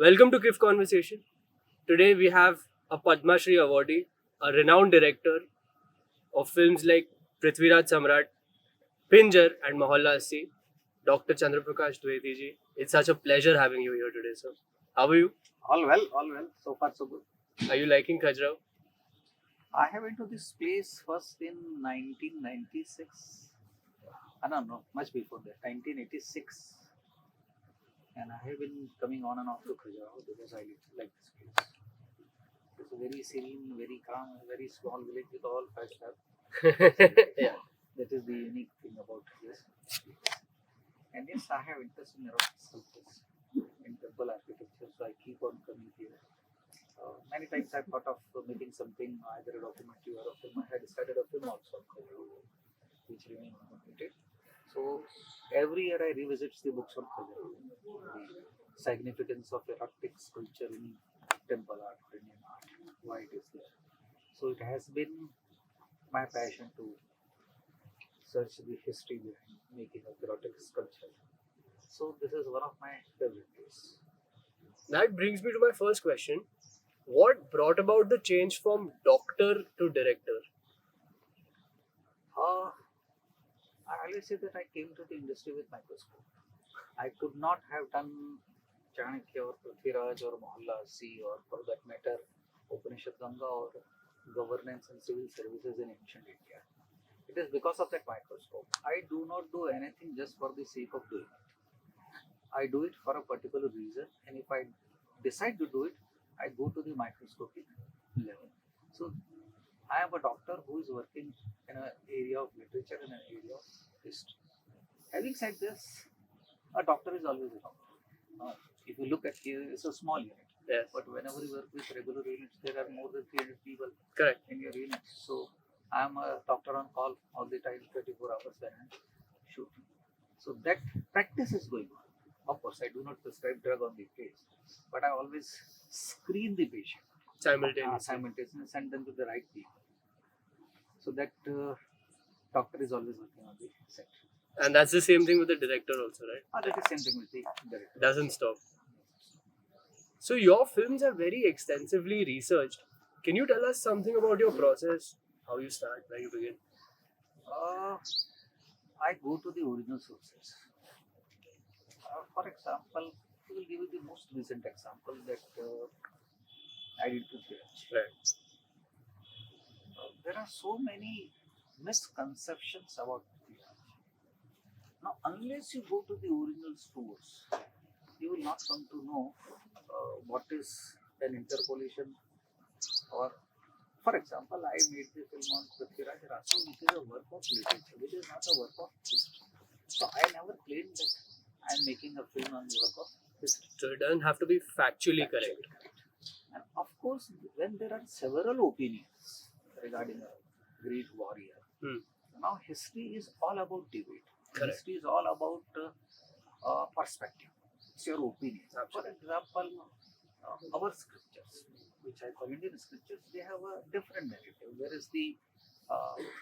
Welcome to KIFF Conversation. Today we have a Padma Shri awardee, a renowned director of films like Prithviraj Samrat, Pinjar and Mohalla Assi, Dr. Chandraprakash Dwivedi ji. It's such a pleasure having you here today, sir. How are you? All well. So far, so good. Are you liking Khajuraho? I have been to this place first in 1996. No, much before that, 1986. And I have been coming on and off to Khajuraho because I like this place. It's a very serene, very calm, very small village with all 5-star. Yeah. That is the unique thing about this place. And yes, I have interest in around sculptures, in temple architecture, so I keep on coming here. Many times I've thought of making something, either a documentary or a film. I had started a film also, which remained uncompleted. So every year I revisit the books on Khajuraho, the significance of erotic sculpture in temple art, Indian art, why it is there. So it has been my passion to search the history behind making of erotic sculpture. So this is one of my favorite places. That brings me to my first question. What brought about the change from doctor to director? I always say that I came to the industry with microscope. I could not have done Chanakya or Prithviraj or Mohalla Assi or for that matter Upanishad Ganga or governance and civil services in ancient India. It is because of that microscope. I do not do anything just for the sake of doing it. I do it for a particular reason, and if I decide to do it, I go to the microscopic level. So I am a doctor who is working in an area of literature and an area of history. Having said this, a doctor is always a doctor. If you look at here, it's a small unit. Yes. But whenever you work with regular units, there are more than 300 people Correct. in your unit. So I am a doctor on call all the time, 24 hours when I'm shooting. So that practice is going on. Of course, I do not prescribe drug on the case, but I always screen the patient simultaneously, send them to the right people. So that doctor is always working on the set. And that's the same thing with the director also, right? That is same thing with the director. Doesn't stop. So your films are very extensively researched. Can you tell us something about your process? How you start, where you begin? I go to the original sources. For example, I will give you the most recent example that I did with Rudransh. Right. There are so many misconceptions about Rudransh. Now, unless you go to the original source, you will not come to know what is an interpolation. Or, for example, I made the film on Prithviraj Rasu, which is a work of literature, which is not a work of history. So I never claimed that I am making a film on the work of history. So it doesn't have to be factually correct. And of course, when there are several opinions regarding a great warrior, now history is all about debate. Correct. History is all about perspective. It's your opinion. Absolutely. For example, our scriptures, which I call Indian scriptures, they have a different narrative. Whereas the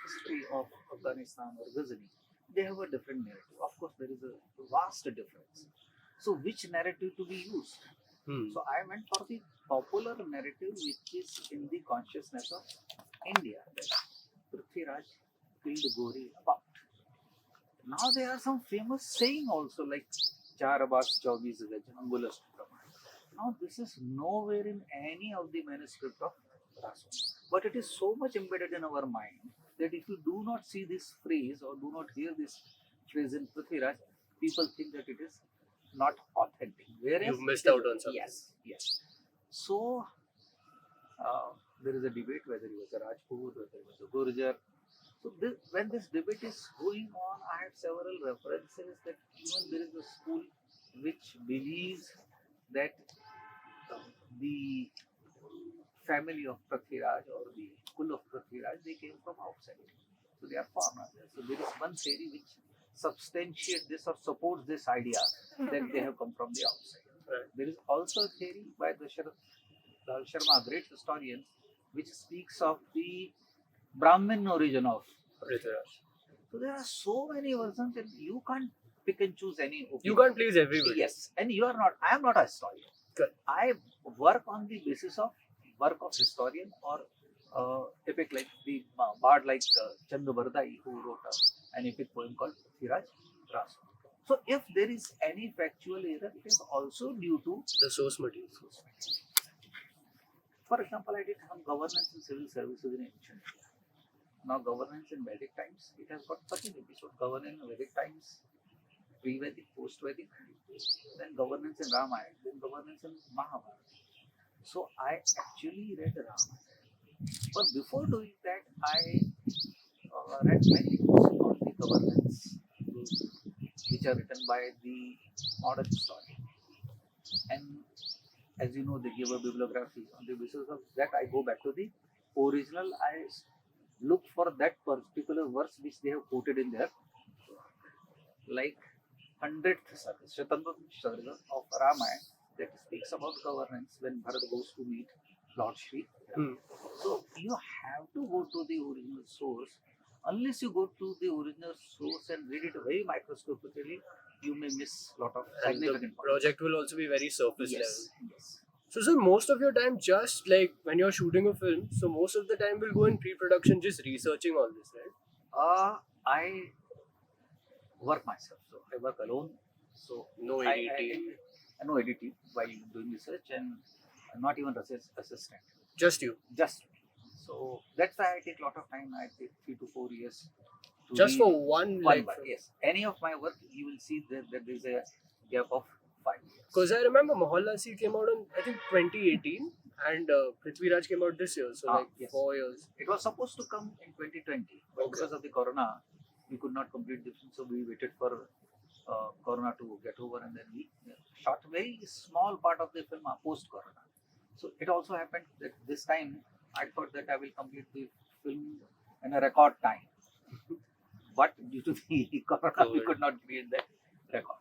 history of Afghanistan or Ghazni, they have a different narrative. Of course, there is a vast difference. So, which narrative to be used? So, I went for the popular narrative, which is in the consciousness of India, that Prithviraj killed Gori about. Now, there are some famous saying also, like Char Abas Chaubis Gaj, Angulas Praman. Now, this is nowhere in any of the manuscript of Rasu. But it is so much embedded in our mind that if you do not see this phrase or do not hear this phrase in Prithviraj, people think that it is not authentic. Whereas you've missed out on something. Yes. So, there is a debate whether he was a Rajput, whether he was a Gurjar. So, when this debate is going on, I have several references that even there is a school which believes that the family of Prithviraj or the Kul of Prithviraj, they came from outside. So they are foreigners. So there is one theory which substantiates this or supports this idea that they have come from the outside. Right. There is also a theory by Lal Sharma, a great historian, which speaks of the Brahmin origin of Prithviraj. So there are so many versions and you can't pick and choose any opinion. You can't please everybody. Yes, and you are not, I am not a historian. Correct. I work on the basis of work of historian or epic like the bard like Chandraprakash who wrote an epic poem called Siraj Ras. So if there is any factual error, it is also due to The source material. source material. For example, I did some governance in civil services in ancient India. Now governance in Vedic times, it has got 13 episodes. Governance in Vedic times, pre-Vedic, post-Vedic, then governance in Ramayana, then governance in Mahabharata. So I actually read Ramayana. But before doing that, I read many books on the governance, which are written by the modern historian. And as you know, they give a bibliography. On the basis of that, I go back to the original. I look for that particular verse which they have quoted in there, like 100th Sarga of Ramayana that speaks about governance when Bharat goes to meet Lord Shri. Hmm. So you have to go to the original source. Unless you go to the original source and read it very microscopically, you may miss a lot of And the significant points. project will also be very surface level. Yes, yes. So, sir, most of your time, just like when you're shooting a film, so most of the time will go in pre-production, just researching all this, right? I work myself, so I work alone. So No I editing, no editing while doing research, and not even research assistant. just you. Just so that's why I take a lot of time. I take 3 to 4 years. To Just read for one, like, work. Yes, any of my work, you will see that there is a gap of 5 years. because I remember Mohalla C came out in, I think, 2018 and Prithviraj came out this year, so like Yes. 4 years. It was supposed to come in 2020, but Okay. because of the corona, we could not complete the film, so we waited for corona to get over, and then we shot a very small part of the film post corona. So it also happened that this time I thought that I will complete the film in a record time, but due to the corona, we could not create that record.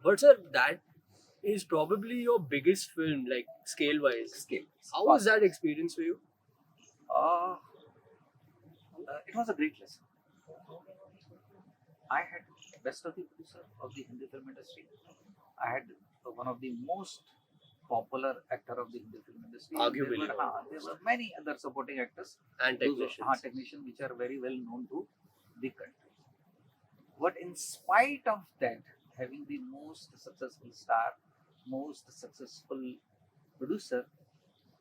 But sir, that is probably your biggest film, like scale-wise. Scale. How was that experience for you? It was a great lesson. I had best of the producer of the Hindi film industry. I had one of the most popular actor of the Hindi film industry. Arguably. There were many other supporting actors, And technicians. technicians which are very well known to the country. But in spite of that, having the most successful star, most successful producer,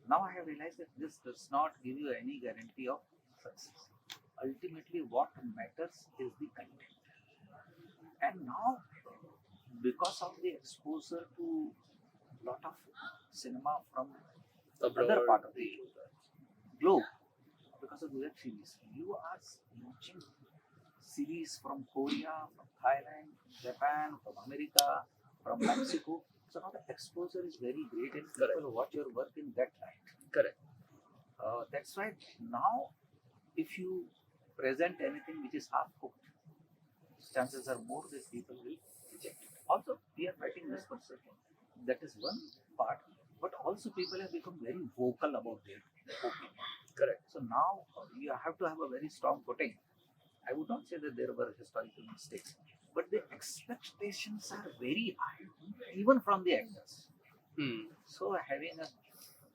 now I have realized that this does not give you any guarantee of success. Ultimately, what matters is the content. And now, because of the exposure to lot of cinema from Abroad. other part of the globe, because of the web series, you are watching series from Korea, from Thailand, Japan, from America, from Mexico. So now the exposure is very great and people watch your work in that light. Correct. That's why now if you present anything which is half cooked, chances are more that people will reject it. Also, we are fighting this person. That is one part. But also people have become very vocal about their opinion. Correct. So now you have to have a very strong footing. I would not say that there were historical mistakes, but the expectations are very high, even from the actors. So having a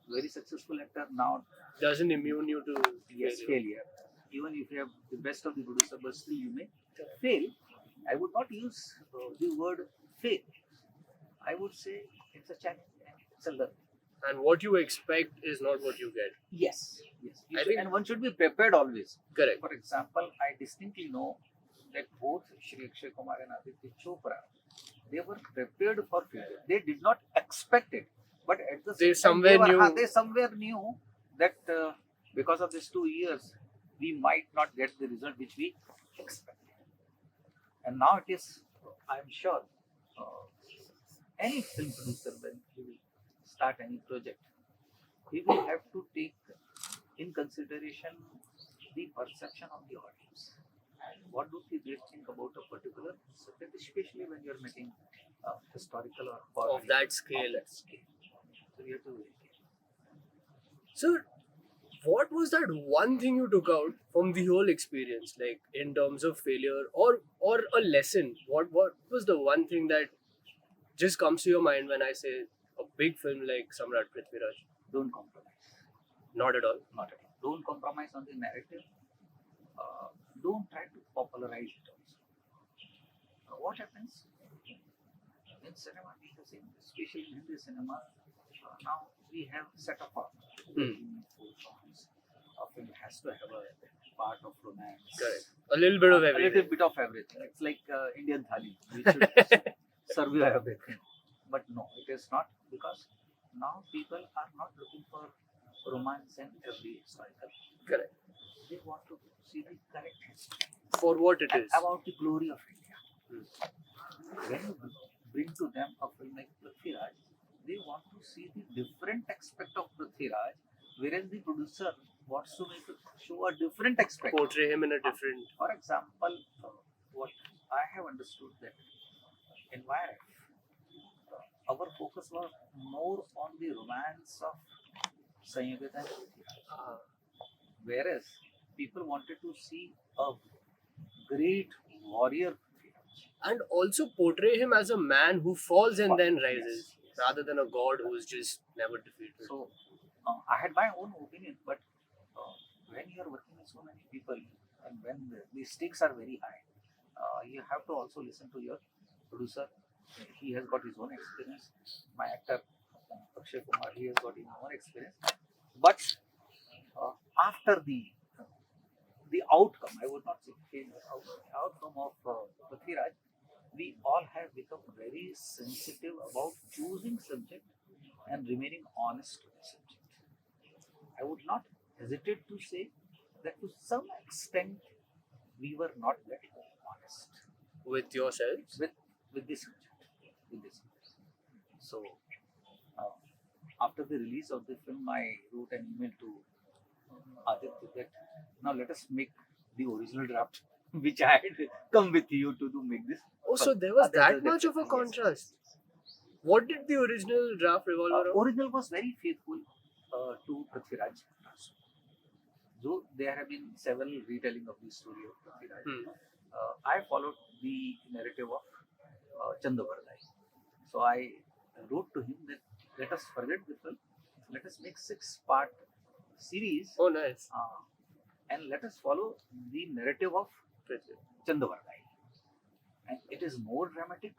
very successful actor now Doesn't immune you to failure. Even if you have the best of the producer, but still you may fail. I would not use the word fail. I would say it's a challenge. It's a learn. And what you expect is not what you get. Yes. I think- And one should be prepared always. Correct. For example, I distinctly know that both Shri Akshay Kumar and Aditya Chopra, they were prepared for failure. They did not expect it, but at the They same time, somewhere knew. they somewhere knew that because of these 2 years, we might not get the result which we expected. And now it is, I'm sure, any film producer when he will start any project, he will have to take in consideration the perception of the audience. What do they think about a particular subject, especially when you are making historical or Of that scale. So you have to be very careful. So, what was that one thing you took out from the whole experience, like in terms of failure or a lesson? What was the one thing that just comes to your mind when I say a big film like Samrat Prithviraj? Don't compromise. Not at all. Not at all. Don't compromise on the narrative. Don't try to popularize it also. What happens in cinema? We have seen, especially in Hindi cinema, now we have set a format. Hmm. 4 songs. A film has to have a part of romance. Correct. A little bit of A everything. little bit of everything. It's like Indian thali. We should serve you everything. But no, it is not, because now people are not looking for romance in every cycle. Correct. They want to see the correct history For what it and is. about the glory of India. Hmm. When you bring to them a film like Prithviraj, they want to see the different aspect of Prithviraj, whereas the producer wants to show a different aspect. Portray him in a different. For example, what I have understood that in YRF, our focus was more on the romance of Sanyagat and Prithviraj. Whereas people wanted to see a great warrior Prithviraj. And also portray him as a man who falls and then Yes, rises, yes. rather than a god who is just never defeated. So I had my own opinion, but when you are working with so many people and when the stakes are very high, you have to also listen to your producer. He has got his own experience. My actor, Akshay Kumar, he has got his own experience. But after the outcome, I would not say failure, outcome of Prithviraj, we all have become very sensitive about choosing subject and remaining honest to the subject. I would not hesitate to say that to some extent we were not that honest With yourselves. with this subject. So after the release of the film, I wrote an email to Aditya that now let us make the original draft, which I had come with you to make this. Oh, so there was that much of a contrast. What did the original draft revolve around? Original was very faithful to Prithviraj. Though there have been several retelling of the story of Prithviraj, I followed the narrative of Chandraprakash. So I wrote to him that let us forget the film, let us make 6-part series, Oh, nice. and let us follow the narrative of Chandraprakash. And it is more dramatic.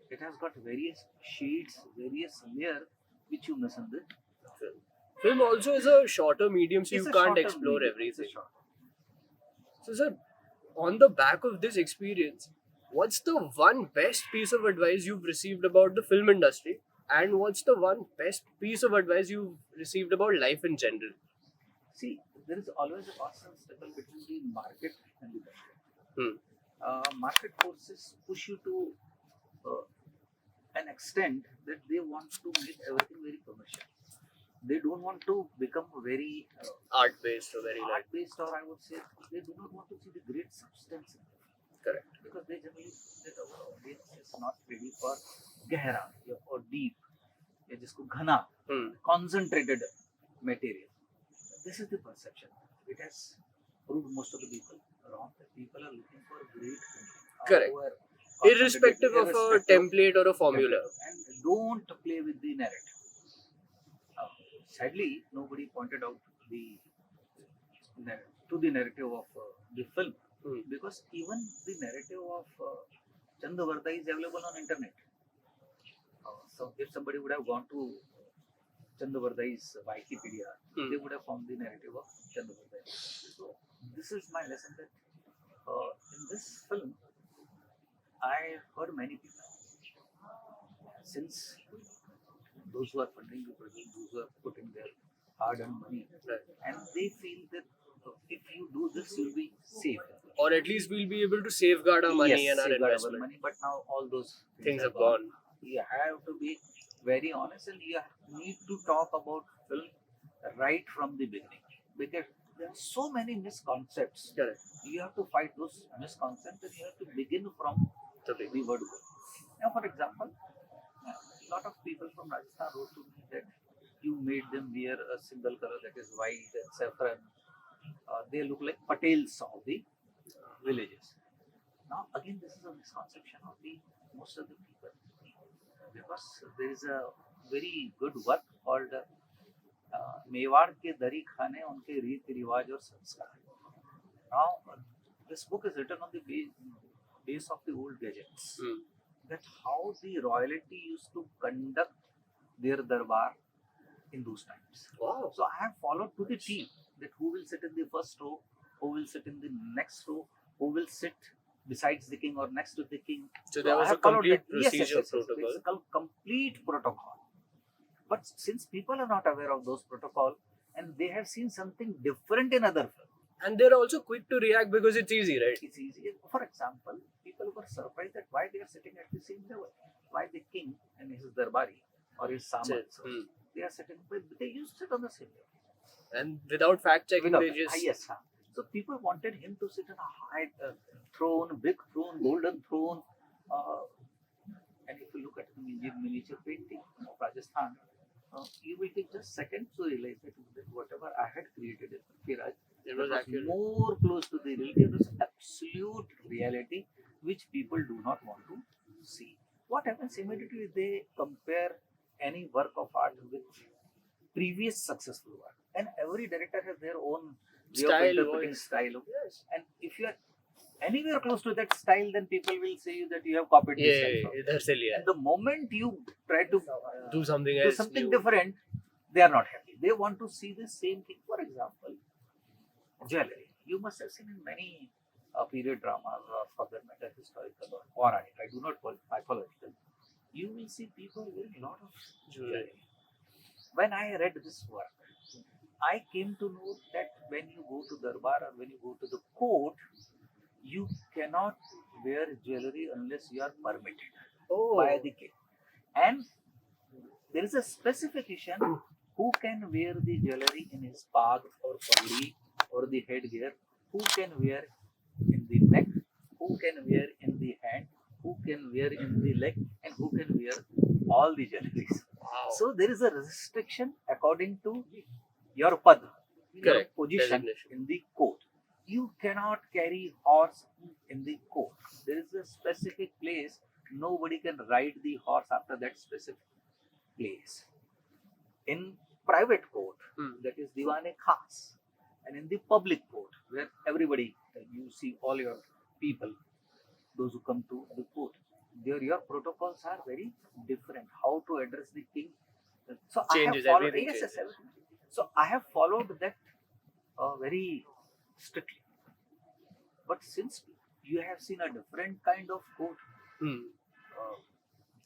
It has got various shades, various layers which you miss in the film. Film also is a shorter medium, so It's you a can't shorter explore medium, everything. it's a short. So, sir, on the back of this experience, what's the one best piece of advice you've received about the film industry? And what's the one best piece of advice you've received about life in general? See, there is always a constant struggle between the market and the budget. Market forces push you to an extent that they want to make everything very commercial. They don't want to become very Art-based or very like. art-based, or I would say they do not want to see the great substance in it. Correct. Because they generally think that our audience is not ready for gehra or deep, या जिसको घना, concentrated material. This is the perception. It has proved most of the people wrong. That people are looking for great, Correct. Irrespective of a template or a formula. And don't play with the narrative. Sadly, nobody pointed out the narrative of the film, because even the narrative of Chandravarta is available on internet. So if somebody would have gone to Chandravarta's Wikipedia, they would have found the narrative of Chandravarta. So this is my lesson, that in this film, I heard many people, since those who are funding the project, those who are putting their hard-earned money, and they feel that if you do this, you'll be safe. Or at least we'll be able to safeguard our money Yes, and our safeguard investment. money, but now all those Things have gone. You have to be very honest, and you need to talk about film right from the beginning, because there are so many misconceptions. Correct. You have to fight those misconceptions, and you have to begin from the word go. Now, for example, a lot of people from Rajasthan wrote to me that you made them wear a single color, that is white and saffron. They look like Patels of the villages. Now, again, this is a misconception of the most of the people. because there is a very good work called Mewar के दरी खाने उनके रीति रिवाज और संस्कार. Now, this book is written on the base of the old gadgets. That how the royalty used to conduct their darbar in those times. Wow. So I have followed to the T that who will sit in the first row, who will sit in the next row, who will sit besides the king or next to the king. So there was I a have followed complete that. Yes, procedure yes, protocol. It's a complete protocol. But since people are not aware of those protocol and they have seen something different in other films, And they're also quick to react because it's easy, right? it's easy. For example, people were surprised that why they are sitting at the same level. Why the king and his darbari or his samans, they are sitting, but they used to sit on the same level. And without fact checking, Without- they just. yes, huh. So people wanted him to sit on a high throne, big throne, golden throne. And if you look at the miniature painting of Rajasthan, you will take just seconds to realize that whatever I had created in Piraj, It was accurate. more close to the reality. It was absolute reality, which people do not want to see. What happens immediately? They compare any work of art with previous successful work, and every director has their own way Style, of interpreting voice. style. Yes. And if you are anywhere close to that style, then people will say you that you have copied this style. Yeah, from- idhar se liya. And the moment you try to Do something do else. something new. different, they are not happy. They want to see the same thing. For example, jewelry. You must have seen in many period dramas, or for that matter, historical or puranic. I do not call it mythological. You will see people wearing a lot of jewelry. When I read this work, I came to know that when you go to Darbar or when you go to the court, you cannot wear jewelry unless you are permitted Oh. by the king. And there is a specification who can wear the jewelry in his pag or pagdi or the headgear, who can wear in the neck, who can wear in the hand, who can wear in the leg, and who can wear all the jewelries. Wow. So there is a restriction according to your pad, your Correct. position Designation. in the court. You cannot carry horse in the court. There is a specific place. Nobody can ride the horse after that specific place. In private court, that is Diwane Khas, and in the public court, where everybody, you see all your people, those who come to the court, your protocols are very different. How to address the king. So Changes, I have followed, everything yes, changes. everything. So I have followed that very strictly. But since you have seen a different kind of court,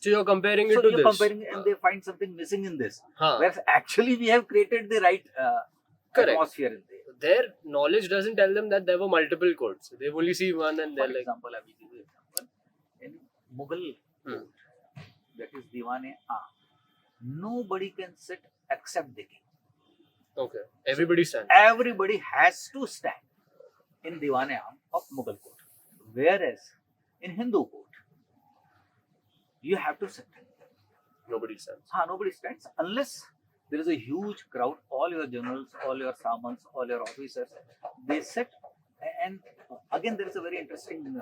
So you're comparing it so to you're this. comparing and they find something missing in this. Huh. Whereas actually we have created the right Correct. atmosphere in there. Their knowledge doesn't tell them that there were multiple courts. They've only seen one and For they're like, example, I will give you an example. In Mughal court, that is Diwane Aam, nobody can sit except the king. okay, everybody stands. Everybody has to stand in Diwane Aam of Mughal court. Whereas in Hindu court, you have to sit. Nobody stands. Nobody stands unless there is a huge crowd. All your generals, all your samans, all your officers, they sit. And again, there is a very interesting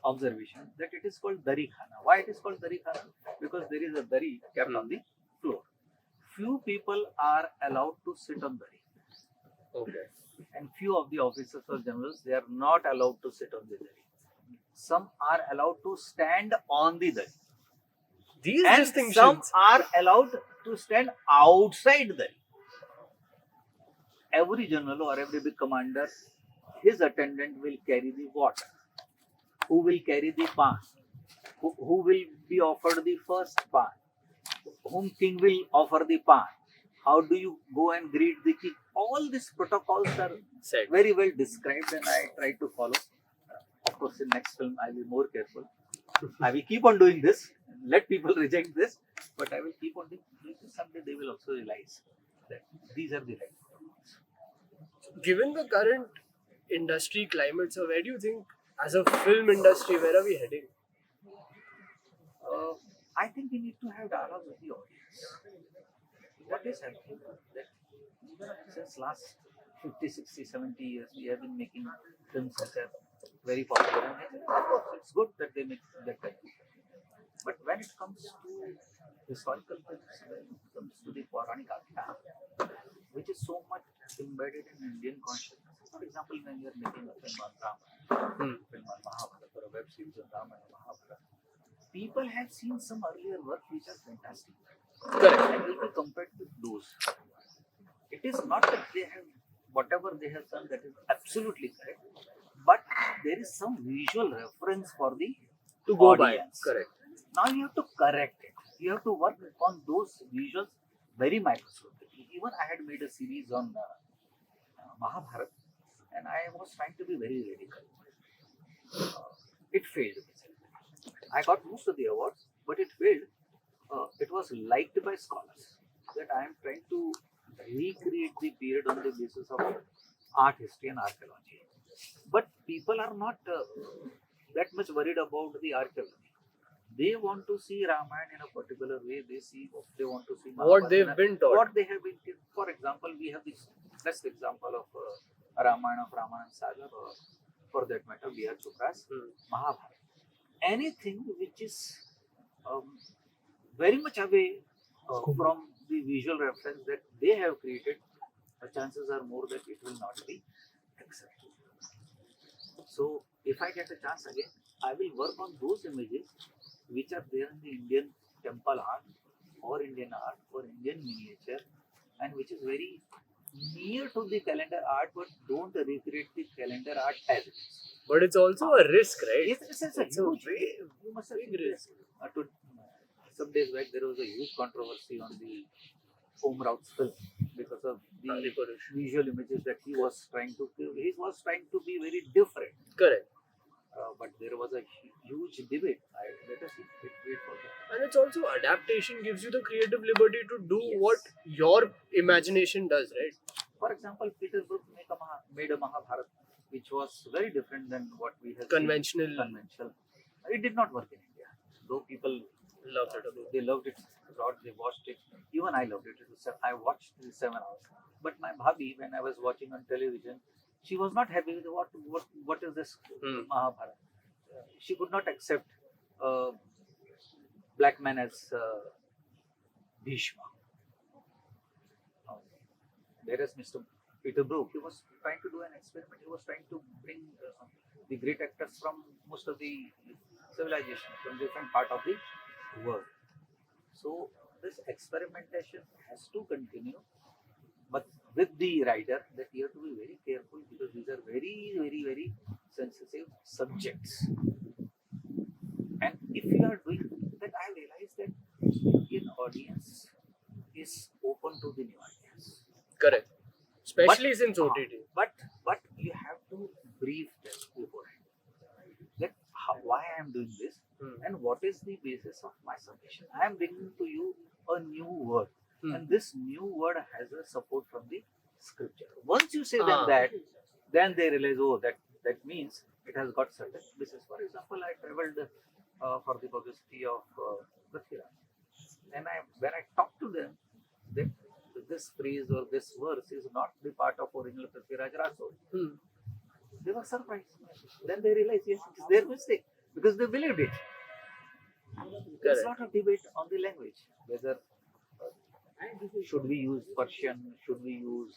observation that it is called Dari Khana. Why it is called Dari Khana? Because there is a Dari kept on the floor. Few people are allowed to sit on Dari. Okay. And few of the officers or generals, they are not allowed to sit on the Dari. Some are allowed to stand on the Dari. These And distinctions. some are allowed to stand outside the. Every general or every big commander, his attendant will carry the water. Who will carry the pan? Who will be offered the first pan? Whom king will offer the pan? How do you go and greet the king? All these protocols are Said. very well described and I try to follow. Of course, in next film, I will be more careful. I will keep on doing this. Let people reject this, but I will keep on doing this. Someday they will also realize that these are the right protocols. Given the current industry climate, so where do you think, as a film industry, where are we heading? I think we need to have dialogue with the audience. What is happening that since last 50, 60, 70 years, we have been making films which are very popular. And of course, it's good that they make that kind of film. But when it comes to historical films, when it comes to the Puranic Akhya, which is so much embedded in Indian consciousness. For example, when you are making a film on Rama, film on Mahabharata, or a web series on Rama and Mahabharata, people have seen some earlier work which are fantastic. Correct. And will be compared with those. It is not that they have whatever they have done that is absolutely correct, but there is some visual reference for the To go by. audience. Correct. Now you have to correct it. You have to work on those visuals very microscopically. Even I had made a series on Mahabharata, and I was trying to be very radical. It failed. I got most of the awards, but it failed. It was liked by scholars that I am trying to recreate the period on the basis of art history and archaeology. But people are not that much worried about the archaeology. They want to see Ramayana in a particular way. They want to see What Mahabharata they've been taught. What they have been. For example, we have this best example of Ramayana of Ramanand Sagar, or for that matter, B.R. Chopra's Mahabharata. Anything which is very much away from the visual reference that they have created, the chances are more that it will not be accepted. So, if I get a chance again, I will work on those images which are there in the Indian temple art or Indian miniature, and which is very near to the calendar art, but don't recreate the calendar art as it is. But it's also a risk, right? It's a huge you must have big seen risk. some days back there was a huge controversy on the Home Routes film because of the visual images that he was trying to be very different. Correct. But there was a huge debate. Let us wait for that. And it's also adaptation gives you the creative liberty to do what your imagination does, right? For example, Peter Brook made a Mahabharata which was very different than what we have Conventional. seen. It did not work in India. Though people Loved it. they loved it a lot, they watched it. Even I loved it. I watched the 7 hours. But my bhabhi, when I was watching on television, she was not happy with what is this Mahabharata. She could not accept black man as Bhishma. Whereas Mr. Peter Brook, he was trying to do an experiment. He was trying to bring the great actors from most of the civilization, from different part of the world. So this experimentation has to continue, but with the writer, that you have to be very careful because these are very, very, very sensitive subjects. And if you are doing that, I realize that Indian audience is open to the new ideas. Correct. Especially since OTT. But you have to brief them beforehand. That why I am doing this and what is the basis of my submission. I am bringing to you a new word, and this new word has a support from the scripture. Once you say them that, then they realize, oh, that means it has got certain basis. For example, I traveled for the publicity of Richhariya, and when I talked to them, that this phrase or this verse is not the part of original Prithviraj Raso. They were surprised. Then they realized, yes, it's their mistake because they believed it. There's a lot of debate on the language, whether should we use Persian, should we use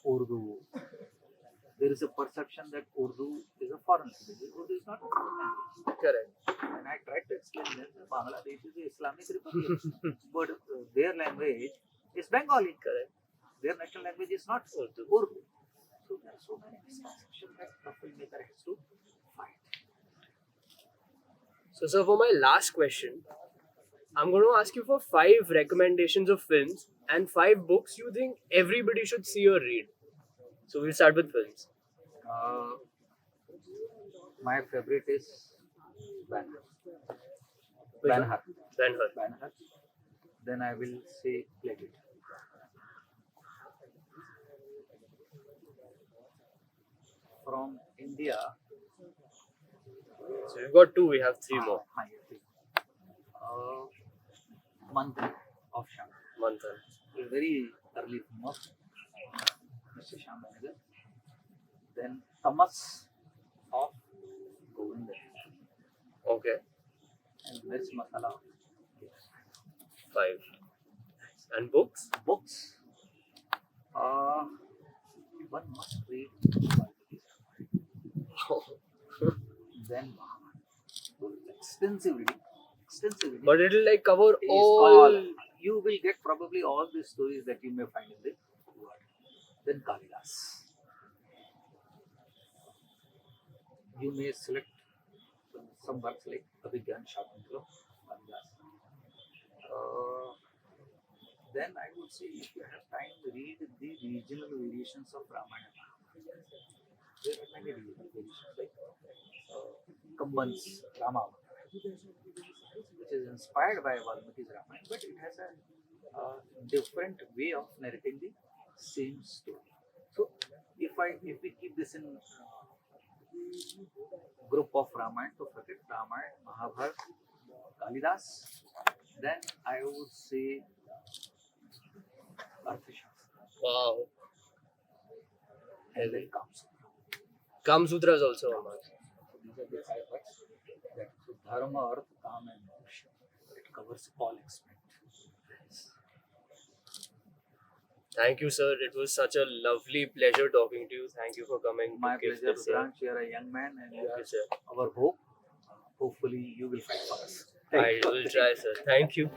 Urdu. There is a perception that Urdu is a foreign language. Urdu is not a foreign language. Correct. And I tried to explain them that Bangladesh is the Islamic Republic, but their language is Bengali. Correct. Their national language is not Urdu. So there are so many misconceptions that the filmmaker has to fight. So for my last question, I'm going to ask you for 5 recommendations of films and 5 books you think everybody should see or read. So we'll start with films. My favorite is Ben-Hur. Ben-Hur. Then I will say Plague It. From India, So we've got 2, we have 3 more. Manthan of Sham. Manthan. A very early film of Mr. Shyam Benegal. Then Tamas of Govind. Okay. And mirch masala. 5. And books? Books. One must read then extensive reading. But it'll like cover Is all. you will get probably all the stories that you may find in the world. Then Kalidas. You may select some works like Abhigyan Shakantro, Kalidas. Then I would say if you have time, read the regional variations of Ramayana. There are many regional variations like Kamban's Rama, which is inspired by Valmiki's Ramayana, but it has a different way of narrating the same story. So if we keep this in group of Ramayana, to forget Ramayana, Mahabharata, Kalidas, then I would say Arthashastra Wow. and then Kamsutra. Kamsutra is also a must. So these are the 5 words that Dharma, Arth, Kam and Moksha. It covers all aspects. Thank you, sir. It was such a lovely pleasure talking to you. Thank you for coming. My to KIFF pleasure, this year. Rudransh. You are a young man and you Thank are you, sir. our hope. Hopefully you will fight for us. I will try, sir. Thank you.